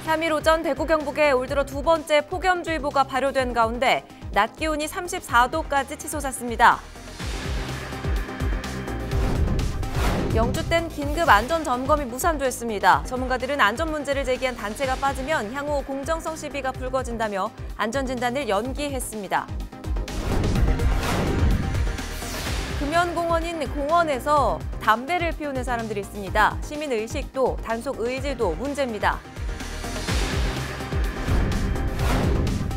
3일 오전 대구 경북에 올 들어 두 번째 폭염주의보가 발효된 가운데 낮 기온이 34도까지 치솟았습니다. 영주댐 긴급 안전점검이 무산됐습니다. 전문가들은 안전 문제를 제기한 단체가 빠지면 향후 공정성 시비가 불거진다며 안전진단을 연기했습니다. 금연공원인 공원에서 담배를 피우는 사람들이 있습니다. 시민의식도 단속 의지도 문제입니다.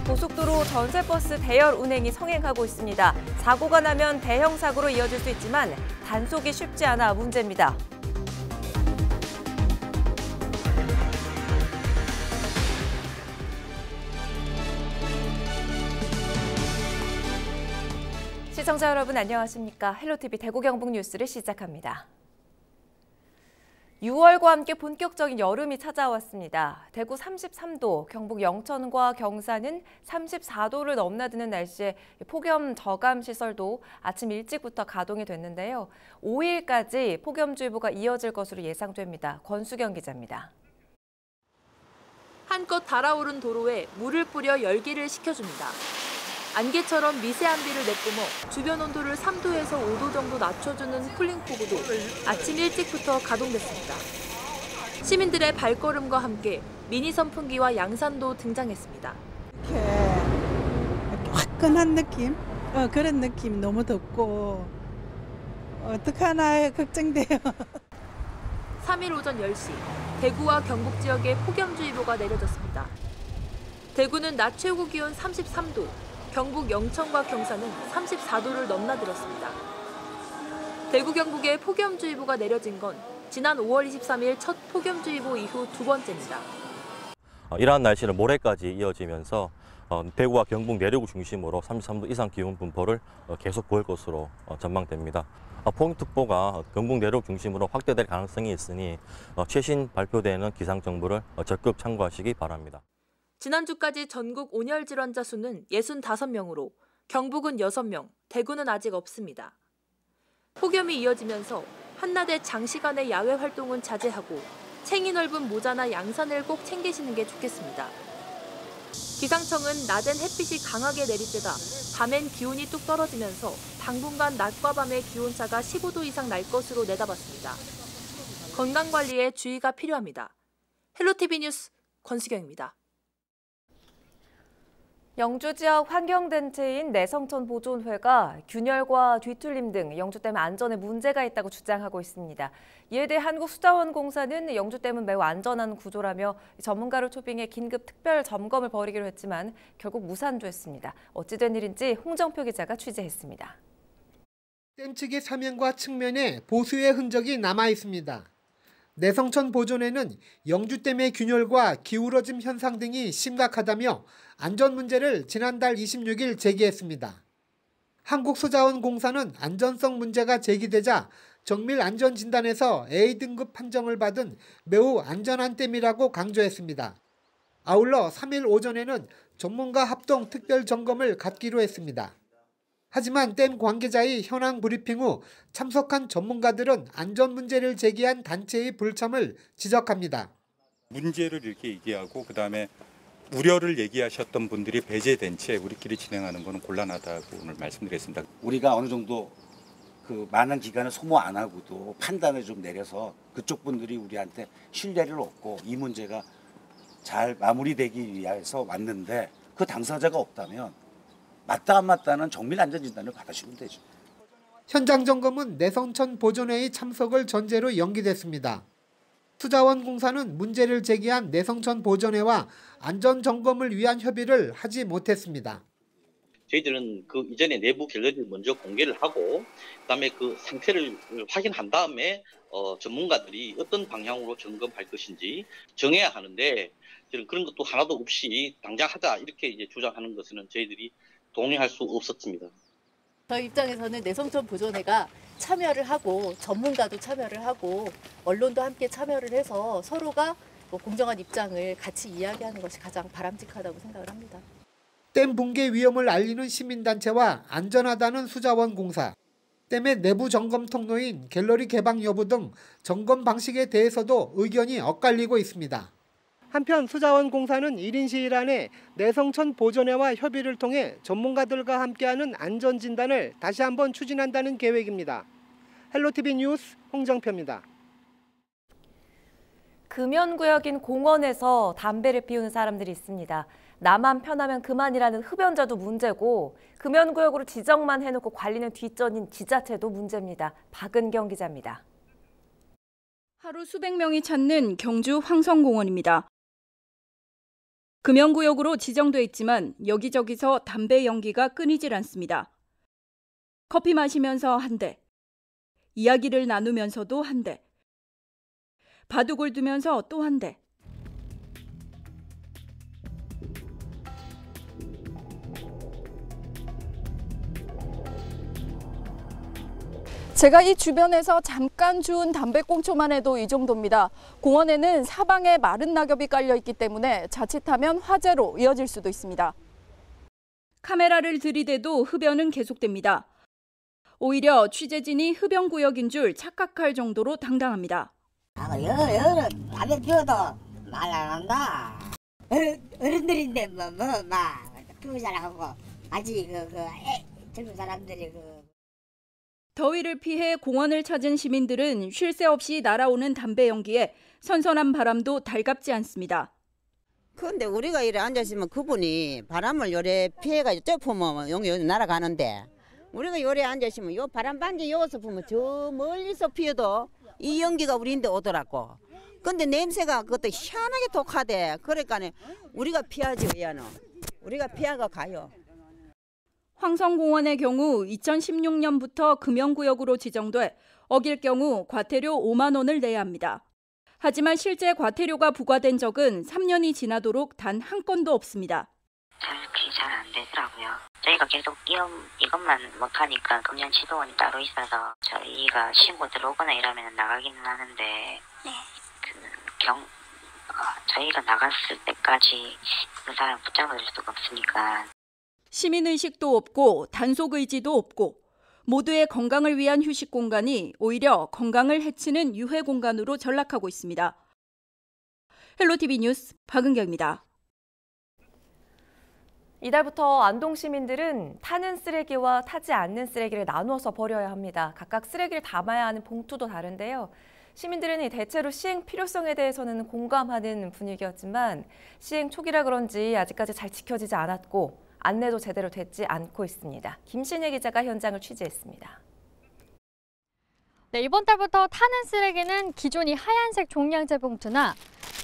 고속도로 전세버스 대열 운행이 성행하고 있습니다. 사고가 나면 대형 사고로 이어질 수 있지만 단속이 쉽지 않아 문제입니다. 시청자 여러분 안녕하십니까? 헬로티비 대구 경북 뉴스를 시작합니다. 6월과 함께 본격적인 여름이 찾아왔습니다. 대구 33도, 경북 영천과 경산은 34도를 넘나드는 날씨에 폭염 저감 시설도 아침 일찍부터 가동이 됐는데요. 5일까지 폭염주의보가 이어질 것으로 예상됩니다. 권수경 기자입니다. 한껏 달아오른 도로에 물을 뿌려 열기를 식혀줍니다. 안개처럼 미세한 비를 내뿜어 주변 온도를 3도에서 5도 정도 낮춰주는 쿨링포구도 아침 일찍부터 가동됐습니다. 시민들의 발걸음과 함께 미니 선풍기와 양산도 등장했습니다. 이렇게 화끈한 느낌? 그런 느낌 너무 덥고 어떡하나 걱정돼요. 3일 오전 10시 대구와 경북 지역에 폭염주의보가 내려졌습니다. 대구는 낮 최고 기온 33도, 경북 영천과 경산은 34도를 넘나들었습니다. 대구 경북에 폭염주의보가 내려진 건 지난 5월 23일 첫 폭염주의보 이후 두 번째입니다. 이러한 날씨는 모레까지 이어지면서 대구와 경북 내륙을 중심으로 33도 이상 기온 분포를 계속 보일 것으로 전망됩니다. 폭염특보가 경북 내륙 중심으로 확대될 가능성이 있으니 최신 발표되는 기상정보를 적극 참고하시기 바랍니다. 지난주까지 전국 온열 질환자 수는 65명으로 경북은 6명, 대구는 아직 없습니다. 폭염이 이어지면서 한낮에 장시간의 야외 활동은 자제하고 챙이 넓은 모자나 양산을 꼭 챙기시는 게 좋겠습니다. 기상청은 낮엔 햇빛이 강하게 내릴 때다 밤엔 기온이 뚝 떨어지면서 당분간 낮과 밤의 기온차가 15도 이상 날 것으로 내다봤습니다. 건강관리에 주의가 필요합니다. 헬로티비 뉴스 권수경입니다. 영주 지역 환경단체인 내성천 보존회가 균열과 뒤틀림 등 영주댐 안전에 문제가 있다고 주장하고 있습니다. 이에 대해 한국수자원공사는 영주댐은 매우 안전한 구조라며 전문가를 초빙해 긴급 특별 점검을 벌이기로 했지만 결국 무산됐습니다. 어찌된 일인지 홍정표 기자가 취재했습니다. 댐 측의 사면과 측면에 보수의 흔적이 남아 있습니다. 내성천 보존회는 영주댐의 균열과 기울어짐 현상 등이 심각하다며 안전 문제를 지난달 26일 제기했습니다. 한국수자원공사는 안전성 문제가 제기되자 정밀 안전진단에서 A등급 판정을 받은 매우 안전한 댐이라고 강조했습니다. 아울러 3일 오전에는 전문가 합동 특별 점검을 갖기로 했습니다. 하지만 댐 관계자의 현황 브리핑 후 참석한 전문가들은 안전 문제를 제기한 단체의 불참을 지적합니다. 문제를 이렇게 얘기하고 그다음에 우려를 얘기하셨던 분들이 배제된 채 우리끼리 진행하는 것은 곤란하다고 오늘 말씀드렸습니다. 우리가 어느 정도 그 많은 기간을 소모 안 하고도 판단을 좀 내려서 그쪽 분들이 우리한테 신뢰를 얻고 이 문제가 잘 마무리되기 위해서 왔는데 그 당사자가 없다면 맞다 안 맞다는 정밀 안전진단을 받으시면 되죠. 현장 점검은 내성천 보존회의 참석을 전제로 연기됐습니다. 수자원공사는 문제를 제기한 내성천 보존회와 안전점검을 위한 협의를 하지 못했습니다. 저희들은 그 이전에 내부 갤러리를 먼저 공개를 하고 그다음에 그 상태를 확인한 다음에 전문가들이 어떤 방향으로 점검할 것인지 정해야 하는데 저는 그런 것도 하나도 없이 당장 하자 이렇게 이제 주장하는 것은 저희들이 동의할 수 없었습니다. 저희 입장에서는 내성천 보존회가 참여를 하고 전문가도 참여를 하고 언론도 함께 참여를 해서 서로가 공정한 입장을 같이 이야기하는 것이 가장 바람직하다고 생각을 합니다. 댐 붕괴 위험을 알리는 시민단체와 안전하다는 수자원공사, 댐의 내부 점검 통로인 갤러리 개방 여부 등 점검 방식에 대해서도 의견이 엇갈리고 있습니다. 한편 수자원공사는 1인 시일 안에 내성천 보존회와 협의를 통해 전문가들과 함께하는 안전진단을 다시 한번 추진한다는 계획입니다. 헬로티비 뉴스 홍정표입니다. 금연구역인 공원에서 담배를 피우는 사람들이 있습니다. 나만 편하면 그만이라는 흡연자도 문제고 금연구역으로 지정만 해놓고 관리는 뒷전인 지자체도 문제입니다. 박은경 기자입니다. 하루 수백 명이 찾는 경주 황성공원입니다. 금연구역으로 지정돼 있지만 여기저기서 담배 연기가 끊이질 않습니다. 커피 마시면서 한 대, 이야기를 나누면서도 한 대, 바둑을 두면서 또 한 대. 제가 이 주변에서 잠깐 주운 담배꽁초만 해도 이 정도입니다. 공원에는 사방에 마른 낙엽이 깔려 있기 때문에 자칫하면 화재로 이어질 수도 있습니다. 카메라를 들이대도 흡연은 계속됩니다. 오히려 취재진이 흡연구역인 줄 착각할 정도로 당당합니다. 여러 담배 피워도 말 안 한다. 어른들인데 막 피우자라 하고 아직 젊은 사람들이 더위를 피해 공원을 찾은 시민들은 쉴 새 없이 날아오는 담배 연기에 선선한 바람도 달갑지 않습니다. 그런데 우리가 이래 앉아있으면 그분이 바람을 요래 피해가지고 저 보면 여기 날아가는데 우리가 요래 앉아있으면 요 바람 반지 여기서 보면 저 멀리서 피어도 이 연기가 우리인데 오더라고. 근데 냄새가 그것도 희한하게 독하대. 그러니까 우리가 피하지 왜야노. 우리가 피하고 가요. 황성공원의 경우 2016년부터 금연구역으로 지정돼 어길 경우 과태료 5만 원을 내야 합니다. 하지만 실제 과태료가 부과된 적은 3년이 지나도록 단 한 건도 없습니다. 그게 잘 안 되더라고요. 저희가 계속 이것만 못하니까 금연 지도원이 따로 있어서 저희가 신고 들어오거나 이러면 나가기는 하는데 저희가 나갔을 때까지 그 사람 붙잡아줄 수가 없으니까. 시민의식도 없고 단속의지도 없고 모두의 건강을 위한 휴식 공간이 오히려 건강을 해치는 유해 공간으로 전락하고 있습니다. 헬로티비 뉴스 박은경입니다. 이달부터 안동 시민들은 타는 쓰레기와 타지 않는 쓰레기를 나누어서 버려야 합니다. 각각 쓰레기를 담아야 하는 봉투도 다른데요. 시민들은 대체로 시행 필요성에 대해서는 공감하는 분위기였지만 시행 초기라 그런지 아직까지 잘 지켜지지 않았고 안내도 제대로 되지 않고 있습니다. 김신혜 기자가 현장을 취재했습니다. 네, 이번 달부터 타는 쓰레기는 기존이 하얀색 종량제 봉투나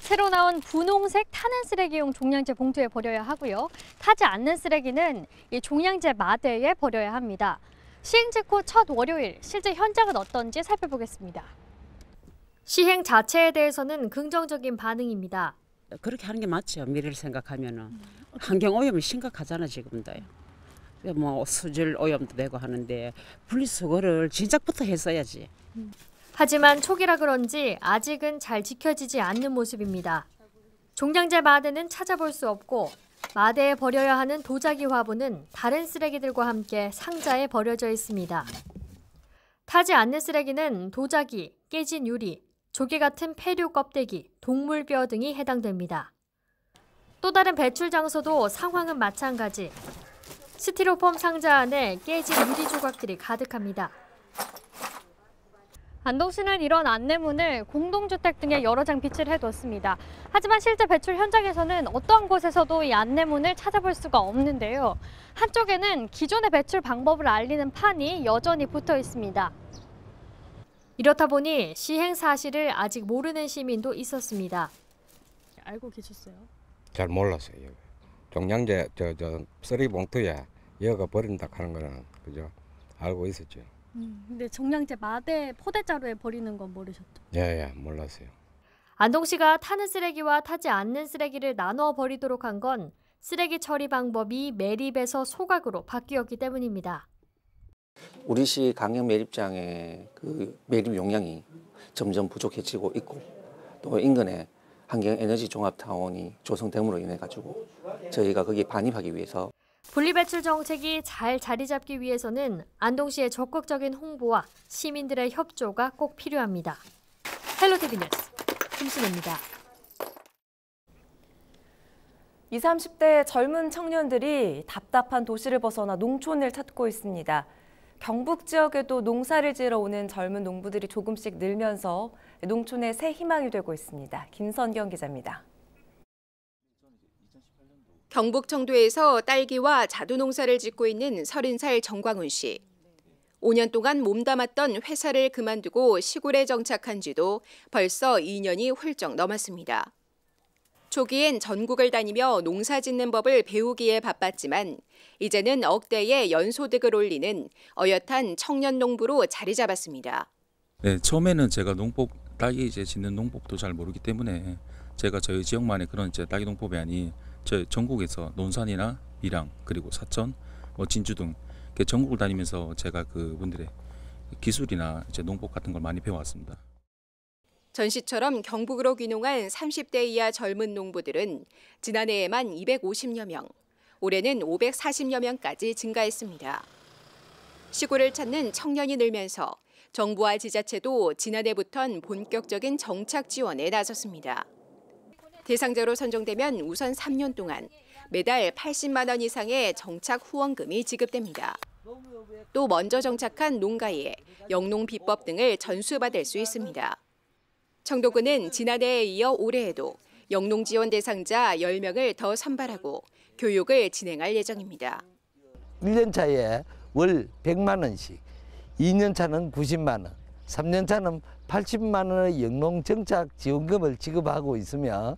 새로 나온 분홍색 타는 쓰레기용 종량제 봉투에 버려야 하고요. 타지 않는 쓰레기는 이 종량제 마대에 버려야 합니다. 시행 직후 첫 월요일, 실제 현장은 어떤지 살펴보겠습니다. 시행 자체에 대해서는 긍정적인 반응입니다. 그렇게 하는 게 맞죠. 미래를 생각하면은. 환경 오염이 심각하잖아 지금도요. 뭐 수질 오염도 되고 하는데 분리수거를 진작부터 했어야지. 하지만 초기라 그런지 아직은 잘 지켜지지 않는 모습입니다. 종량제 마대는 찾아볼 수 없고 마대에 버려야 하는 도자기 화분은 다른 쓰레기들과 함께 상자에 버려져 있습니다. 타지 않는 쓰레기는 도자기, 깨진 유리, 조개 같은 폐류 껍데기, 동물뼈 등이 해당됩니다. 또 다른 배출 장소도 상황은 마찬가지. 스티로폼 상자 안에 깨진 유리 조각들이 가득합니다. 안동시는 이런 안내문을 공동주택 등에 여러 장 비치를 해뒀습니다. 하지만 실제 배출 현장에서는 어떠한 곳에서도 이 안내문을 찾아볼 수가 없는데요. 한쪽에는 기존의 배출 방법을 알리는 판이 여전히 붙어 있습니다. 이렇다 보니 시행 사실을 아직 모르는 시민도 있었습니다. 알고 계셨어요? 잘 몰랐어요. 종량제 쓰레기 봉투에 여가 버린다 하는 거는 그죠? 알고 있었죠. 근데 종량제 마대 포대자루에 버리는 건 모르셨죠? 예, 몰랐어요. 안동시가 타는 쓰레기와 타지 않는 쓰레기를 나눠 버리도록 한 건 쓰레기 처리 방법이 매립에서 소각으로 바뀌었기 때문입니다. 우리 시 강력 매립장의 그 매립 용량이 점점 부족해지고 있고 또 인근에 환경에너지 종합타운이 조성됨으로 인해 가지고 저희가 거기에 반입하기 위해서 분리배출 정책이 잘 자리 잡기 위해서는 안동시의 적극적인 홍보와 시민들의 협조가 꼭 필요합니다. 헬로티비 뉴스 김신혜입니다. 20, 30대 젊은 청년들이 답답한 도시를 벗어나 농촌을 찾고 있습니다. 경북 지역에도 농사를 지으러 오는 젊은 농부들이 조금씩 늘면서 농촌의 새 희망이 되고 있습니다. 김선경 기자입니다. 경북 청도에서 딸기와 자두 농사를 짓고 있는 30살 정광훈 씨. 5년 동안 몸담았던 회사를 그만두고 시골에 정착한 지도 벌써 2년이 훌쩍 넘었습니다. 초기엔 전국을 다니며 농사 짓는 법을 배우기에 바빴지만 이제는 억대의 연소득을 올리는 어엿한 청년 농부로 자리 잡았습니다. 네, 처음에는 제가 딸기 짓는 농법도 잘 모르기 때문에 제가 저희 지역만의 그런 딸기 농법이 아닌 전국에서 논산이나 밀양 그리고 사천, 진주 등 전국을 다니면서 제가 그분들의 기술이나 농법 같은 걸 많이 배워왔습니다. 전 씨처럼 경북으로 귀농한 30대 이하 젊은 농부들은 지난해에만 250여 명, 올해는 540여 명까지 증가했습니다. 시골을 찾는 청년이 늘면서 정부와 지자체도 지난해부터는 본격적인 정착 지원에 나섰습니다. 대상자로 선정되면 우선 3년 동안 매달 80만 원 이상의 정착 후원금이 지급됩니다. 또 먼저 정착한 농가에 영농 비법 등을 전수받을 수 있습니다. 청도군은 지난해에 이어 올해에도 영농 지원 대상자 10명을 더 선발하고 교육을 진행할 예정입니다. 1년 차에 월 100만 원씩, 2년 차는 90만 원, 3년 차는 80만 원의 영농 정착 지원금을 지급하고 있으며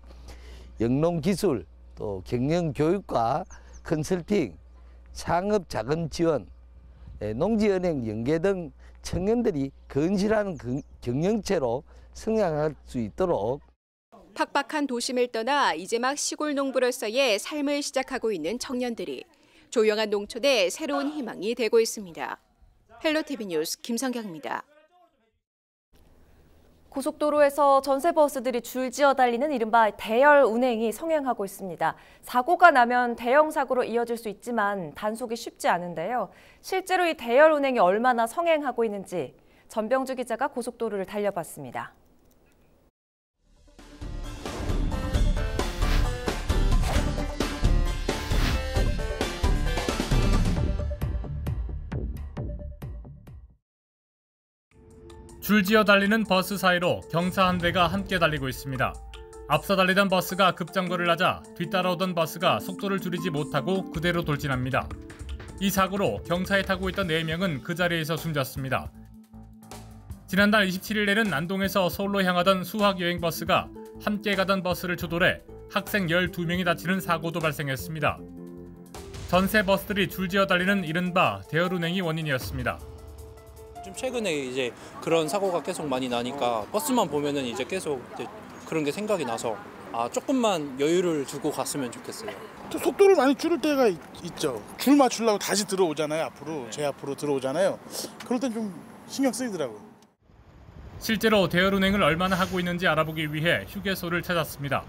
영농 기술, 또 경영 교육과 컨설팅, 창업 자금 지원, 농지은행 연계 등 청년들이 건실한 경영체로 성장할 수 있도록 팍팍한 도심을 떠나 이제 막 시골 농부로서의 삶을 시작하고 있는 청년들이 조용한 농촌의 새로운 희망이 되고 있습니다. 헬로티비 뉴스 김성경입니다. 고속도로에서 전세버스들이 줄지어 달리는 이른바 대열 운행이 성행하고 있습니다. 사고가 나면 대형 사고로 이어질 수 있지만 단속이 쉽지 않은데요. 실제로 이 대열 운행이 얼마나 성행하고 있는지 전병주 기자가 고속도로를 달려봤습니다. 줄지어 달리는 버스 사이로 경사 한 대가 함께 달리고 있습니다. 앞서 달리던 버스가 급정거를 하자 뒤따라오던 버스가 속도를 줄이지 못하고 그대로 돌진합니다. 이 사고로 경사에 타고 있던 4명은 그 자리에서 숨졌습니다. 지난달 27일에는 안동에서 서울로 향하던 수학여행 버스가 함께 가던 버스를 추돌해 학생 12명이 다치는 사고도 발생했습니다. 전세 버스들이 줄지어 달리는 이른바 대열운행이 원인이었습니다. 좀 최근에 이제 그런 사고가 계속 많이 나니까 버스만 보면은 이제 계속 그런 게 생각이 나서 조금만 여유를 두고 갔으면 좋겠어요. 속도를 많이 줄일 때가 있죠. 줄 맞추려고 다시 들어오잖아요. 앞으로 제 앞으로 들어오잖아요. 그럴 땐 좀 신경 쓰이더라고요. 실제로 대열운행을 얼마나 하고 있는지 알아보기 위해 휴게소를 찾았습니다.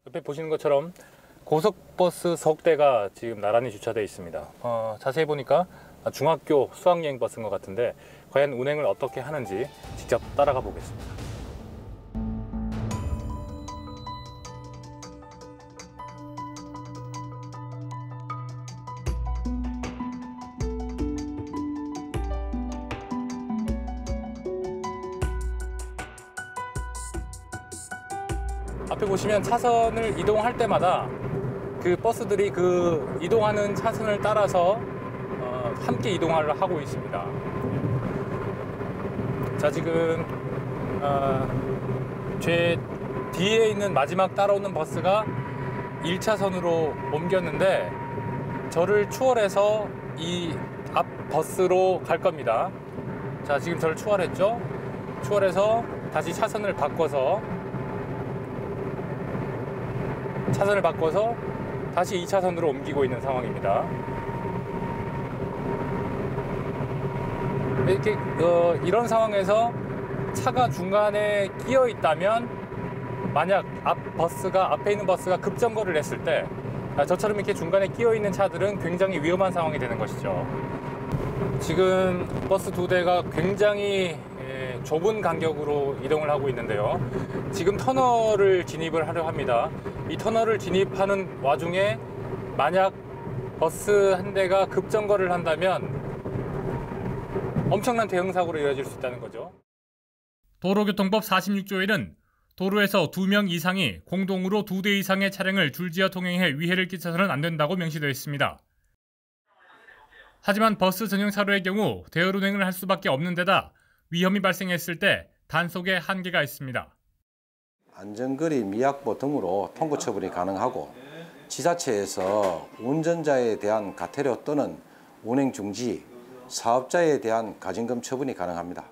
옆에 보시는 것처럼 고속버스 석 대가 지금 나란히 주차되어 있습니다. 자세히 보니까 중학교 수학여행 버스인 것 같은데 과연 운행을 어떻게 하는지 직접 따라가 보겠습니다. 앞에 보시면 차선을 이동할 때마다 그 버스들이 그 이동하는 차선을 따라서 함께 이동을 하고 있습니다. 자, 지금 제 뒤에 있는 마지막 따라오는 버스가 1차선으로 옮겼는데 저를 추월해서 이 앞 버스로 갈 겁니다. 자, 지금 저를 추월했죠? 추월해서 다시 차선을 바꿔서 다시 2차선으로 옮기고 있는 상황입니다. 이렇게 이런 상황에서 차가 중간에 끼어 있다면 만약 앞에 있는 버스가 급정거를 했을 때 저처럼 이렇게 중간에 끼어 있는 차들은 굉장히 위험한 상황이 되는 것이죠. 지금 버스 2대가 굉장히 굉장히 좁은 간격으로 이동을 하고 있는데요. 지금 터널을 진입을 하려 합니다. 이 터널을 진입하는 와중에 만약 버스 한 대가 급정거를 한다면 엄청난 대형 사고로 이어질 수 있다는 거죠. 도로교통법 46조에는 도로에서 2명 이상이 공동으로 2대 이상의 차량을 줄지어 통행해 위해를 끼쳐서는 안 된다고 명시되어 있습니다. 하지만 버스 전용 차로의 경우 대열 운행을 할 수밖에 없는 데다 위험이 발생했을 때 단속에 한계가 있습니다. 안전거리 미확보 등으로 통고 처분이 가능하고 지자체에서 운전자에 대한 과태료 또는 운행 중지, 사업자에 대한 가징금 처분이 가능합니다.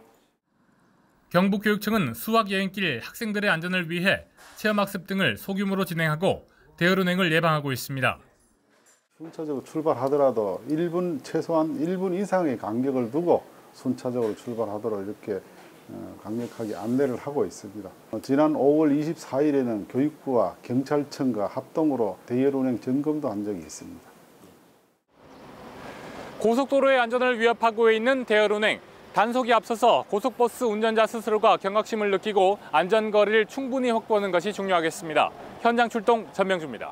경북교육청은 수학 여행길 학생들의 안전을 위해 체험학습 등을 소규모로 진행하고 대열 운행을 예방하고 있습니다. 순차적으로 출발하더라도 최소한 1분 이상의 간격을 두고 순차적으로 출발하도록 이렇게 강력하게 안내를 하고 있습니다. 지난 5월 24일에는 교육부와 경찰청과 합동으로 대열 운행 점검도 한 적이 있습니다. 고속도로의 안전을 위협하고 있는 대열 운행. 단속이 앞서서 고속버스 운전자 스스로가 경각심을 느끼고 안전거리를 충분히 확보하는 것이 중요하겠습니다. 현장 출동 전명주입니다.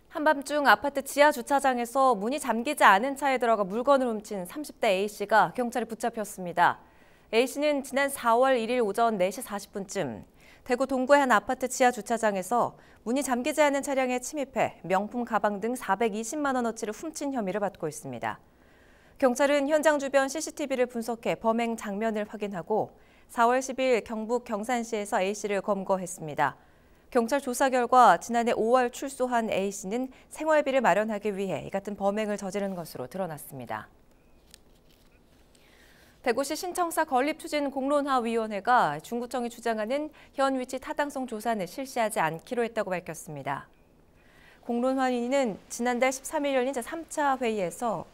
한밤중 아파트 지하 주차장에서 문이 잠기지 않은 차에 들어가 물건을 훔친 30대 A씨가 경찰에 붙잡혔습니다. A씨는 지난 4월 1일 오전 4시 40분쯤 대구 동구의 한 아파트 지하 주차장에서 문이 잠기지 않은 차량에 침입해 명품 가방 등 420만 원어치를 훔친 혐의를 받고 있습니다. 경찰은 현장 주변 CCTV를 분석해 범행 장면을 확인하고 4월 10일 경북 경산시에서 A씨를 검거했습니다. 경찰 조사 결과 지난해 5월 출소한 A씨는 생활비를 마련하기 위해 이 같은 범행을 저지른 것으로 드러났습니다. 대구시 신청사 건립추진공론화위원회가 중구청이 주장하는 현 위치 타당성 조사는 실시하지 않기로 했다고 밝혔습니다. 공론화위는 지난달 13일 열린 제3차 회의에서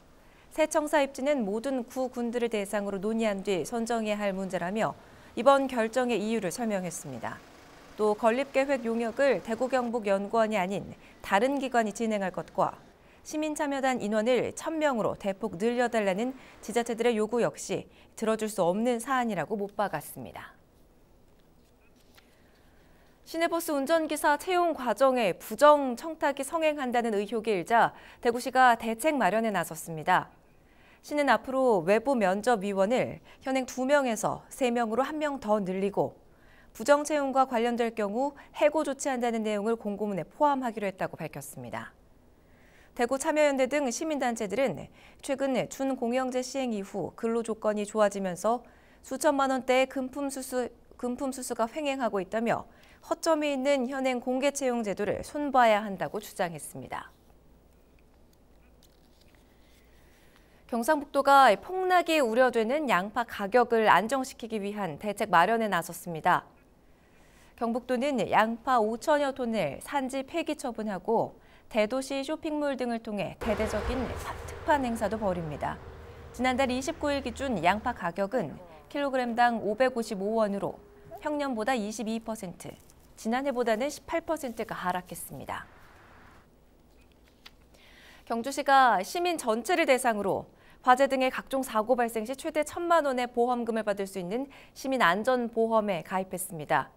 새 청사 입지는 모든 구군들을 대상으로 논의한 뒤 선정해야 할 문제라며 이번 결정의 이유를 설명했습니다. 또 건립계획 용역을 대구 경북 연구원이 아닌 다른 기관이 진행할 것과 시민참여단 인원을 1,000명으로 대폭 늘려달라는 지자체들의 요구 역시 들어줄 수 없는 사안이라고 못 박았습니다. 시내버스 운전기사 채용 과정에 부정 청탁이 성행한다는 의혹이 일자 대구시가 대책 마련에 나섰습니다. 시는 앞으로 외부 면접위원을 현행 2명에서 3명으로 1명 더 늘리고 부정 채용과 관련될 경우 해고 조치한다는 내용을 공고문에 포함하기로 했다고 밝혔습니다. 대구 참여연대 등 시민단체들은 최근 준공영제 시행 이후 근로 조건이 좋아지면서 수천만 원대의 금품 수수가 횡행하고 있다며 허점이 있는 현행 공개 채용 제도를 손봐야 한다고 주장했습니다. 경상북도가 폭락이 우려되는 양파 가격을 안정시키기 위한 대책 마련에 나섰습니다. 경북도는 양파 5천여 톤을 산지 폐기 처분하고 대도시 쇼핑몰 등을 통해 대대적인 특판 행사도 벌입니다. 지난달 29일 기준 양파 가격은 킬로그램당 555원으로 평년보다 22%, 지난해보다는 18%가 하락했습니다. 경주시가 시민 전체를 대상으로 화재 등의 각종 사고 발생 시 최대 1,000만 원의 보험금을 받을 수 있는 시민안전보험에 가입했습니다.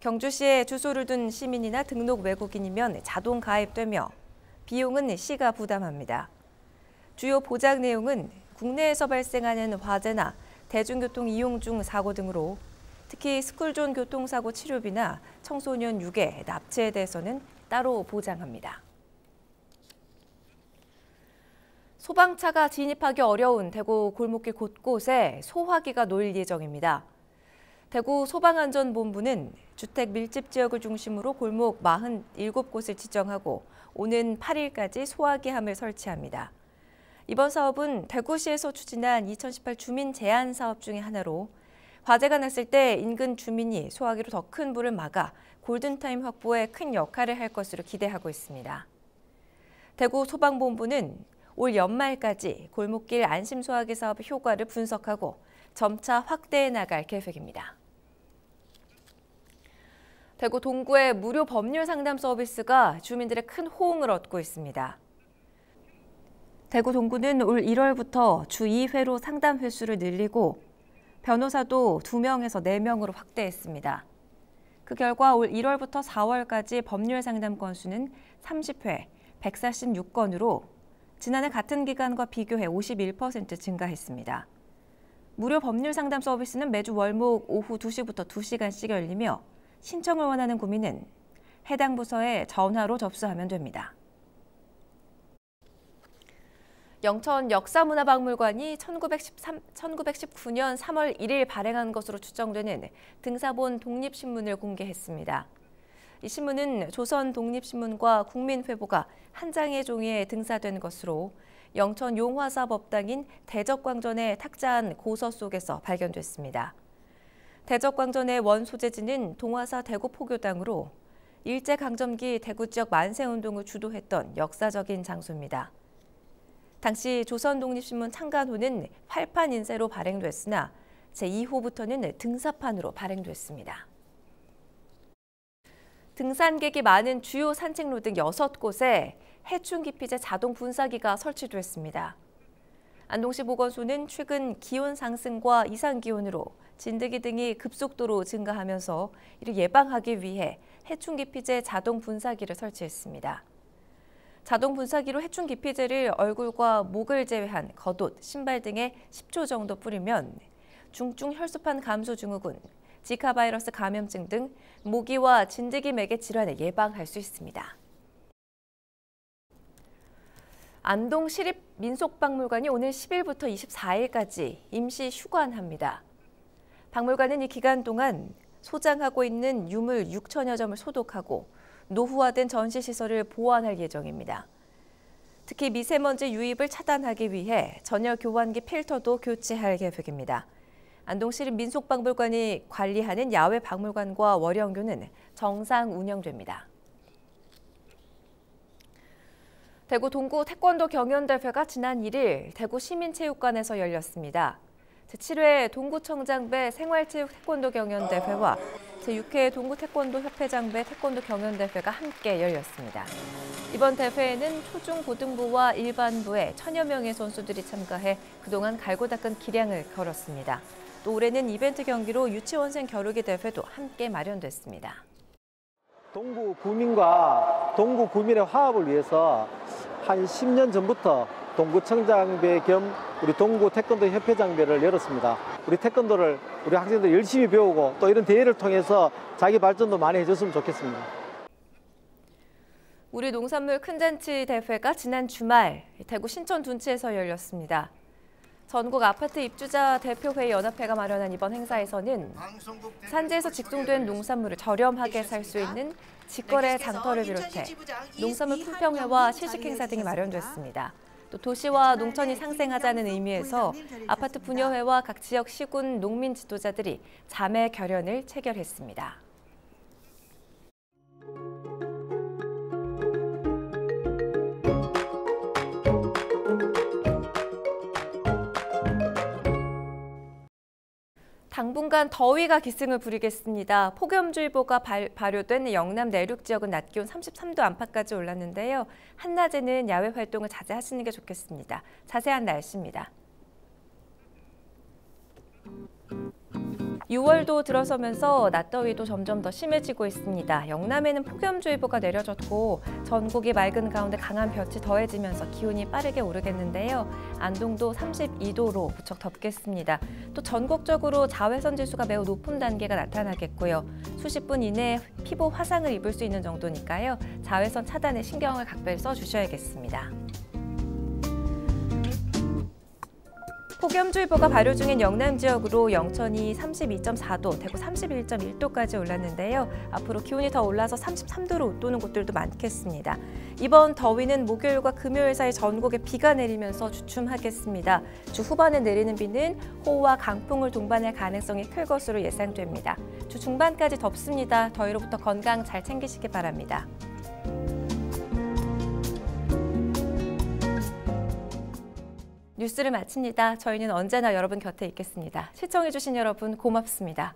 경주시에 주소를 둔 시민이나 등록 외국인이면 자동 가입되며 비용은 시가 부담합니다. 주요 보장 내용은 국내에서 발생하는 화재나 대중교통 이용 중 사고 등으로 특히 스쿨존 교통사고 치료비나 청소년 유괴, 납치에 대해서는 따로 보장합니다. 소방차가 진입하기 어려운 대구 골목길 곳곳에 소화기가 놓일 예정입니다. 대구 소방안전본부는 주택 밀집 지역을 중심으로 골목 47곳을 지정하고 오는 8일까지 소화기함을 설치합니다. 이번 사업은 대구시에서 추진한 2018 주민 제한 사업 중의 하나로 화재가 났을 때 인근 주민이 소화기로 더 큰 불을 막아 골든타임 확보에 큰 역할을 할 것으로 기대하고 있습니다. 대구 소방본부는 올 연말까지 골목길 안심소화기 사업 효과를 분석하고 점차 확대해 나갈 계획입니다. 대구 동구의 무료 법률 상담 서비스가 주민들의 큰 호응을 얻고 있습니다. 대구 동구는 올 1월부터 주 2회로 상담 횟수를 늘리고 변호사도 2명에서 4명으로 확대했습니다. 그 결과 올 1월부터 4월까지 법률 상담 건수는 30회, 146건으로 지난해 같은 기간과 비교해 51% 증가했습니다. 무료 법률 상담 서비스는 매주 월목 오후 2시부터 2시간씩 열리며 신청을 원하는 구민은 해당 부서에 전화로 접수하면 됩니다. 영천 역사문화박물관이 1919년 3월 1일 발행한 것으로 추정되는 등사본 독립신문을 공개했습니다. 이 신문은 조선 독립신문과 국민회보가 한 장의 종이에 등사된 것으로 영천 용화사 법당인 대적광전에 탁자한 고서 속에서 발견됐습니다. 대적광전의 원 소재지는 동화사 대구포교당으로 일제강점기 대구 지역 만세운동을 주도했던 역사적인 장소입니다. 당시 조선독립신문 창간호는 활판 인쇄로 발행됐으나 제2호부터는 등사판으로 발행됐습니다. 등산객이 많은 주요 산책로 등 6곳에 해충기피제 자동 분사기가 설치됐습니다. 안동시 보건소는 최근 기온 상승과 이상기온으로 진드기 등이 급속도로 증가하면서 이를 예방하기 위해 해충기피제 자동 분사기를 설치했습니다. 자동 분사기로 해충기피제를 얼굴과 목을 제외한 겉옷, 신발 등에 10초 정도 뿌리면 중증 혈소판 감소 증후군, 지카 바이러스 감염증 등 모기와 진드기 매개 질환을 예방할 수 있습니다. 안동 시립민속박물관이 오늘 10일부터 24일까지 임시 휴관합니다. 박물관은 이 기간 동안 소장하고 있는 유물 6천여 점을 소독하고 노후화된 전시시설을 보완할 예정입니다. 특히 미세먼지 유입을 차단하기 위해 전열 교환기 필터도 교체할 계획입니다. 안동시립민속박물관이 관리하는 야외 박물관과 월영교는 정상 운영됩니다. 대구 동구 태권도 경연대회가 지난 1일 대구 시민체육관에서 열렸습니다. 제7회 동구청장배 생활체육 태권도 경연대회와 제6회 동구태권도협회장배 태권도 경연대회가 함께 열렸습니다. 이번 대회에는 초중고등부와 일반부의 1000여 명의 선수들이 참가해 그동안 갈고 닦은 기량을 걸었습니다. 또 올해는 이벤트 경기로 유치원생 겨루기 대회도 함께 마련됐습니다. 동구 구민과 동구 구민의 화합을 위해서 한 10년 전부터 동구청장배 겸 우리 동구 태권도 협회장배를 열었습니다. 우리 태권도를 우리 학생들 열심히 배우고 또 이런 대회를 통해서 자기 발전도 많이 해줬으면 좋겠습니다. 우리 농산물 큰잔치 대회가 지난 주말 대구 신천 둔치에서 열렸습니다. 전국 아파트 입주자 대표회의 연합회가 마련한 이번 행사에서는 산지에서 직송된 농산물을 저렴하게 살 수 있는 직거래 장터를 비롯해 농산물 품평회와 시식 행사 등이 마련됐습니다. 또 도시와 농촌이 상생하자는 의미에서 아파트 분여회와 각 지역 시군 농민 지도자들이 자매 결연을 체결했습니다. 당분간 더위가 기승을 부리겠습니다. 폭염주의보가 발효된 영남 내륙 지역은 낮 기온 33도 안팎까지 올랐는데요. 한낮에는 야외 활동을 자제하시는 게 좋겠습니다. 자세한 날씨입니다. 6월도 들어서면서 낮더위도 점점 더 심해지고 있습니다. 영남에는 폭염주의보가 내려졌고 전국이 맑은 가운데 강한 볕이 더해지면서 기온이 빠르게 오르겠는데요. 안동도 32도로 무척 덥겠습니다. 또 전국적으로 자외선 지수가 매우 높은 단계가 나타나겠고요. 수십 분 이내에 피부 화상을 입을 수 있는 정도니까요. 자외선 차단에 신경을 각별히 써주셔야겠습니다. 폭염주의보가 발효 중인 영남 지역으로 영천이 32.4도, 대구 31.1도까지 올랐는데요. 앞으로 기온이 더 올라서 33도로 웃도는 곳들도 많겠습니다. 이번 더위는 목요일과 금요일 사이 전국에 비가 내리면서 주춤하겠습니다. 주 후반에 내리는 비는 호우와 강풍을 동반할 가능성이 클 것으로 예상됩니다. 주 중반까지 덥습니다. 더위로부터 건강 잘 챙기시기 바랍니다. 뉴스를 마칩니다. 저희는 언제나 여러분 곁에 있겠습니다. 시청해주신 여러분 고맙습니다.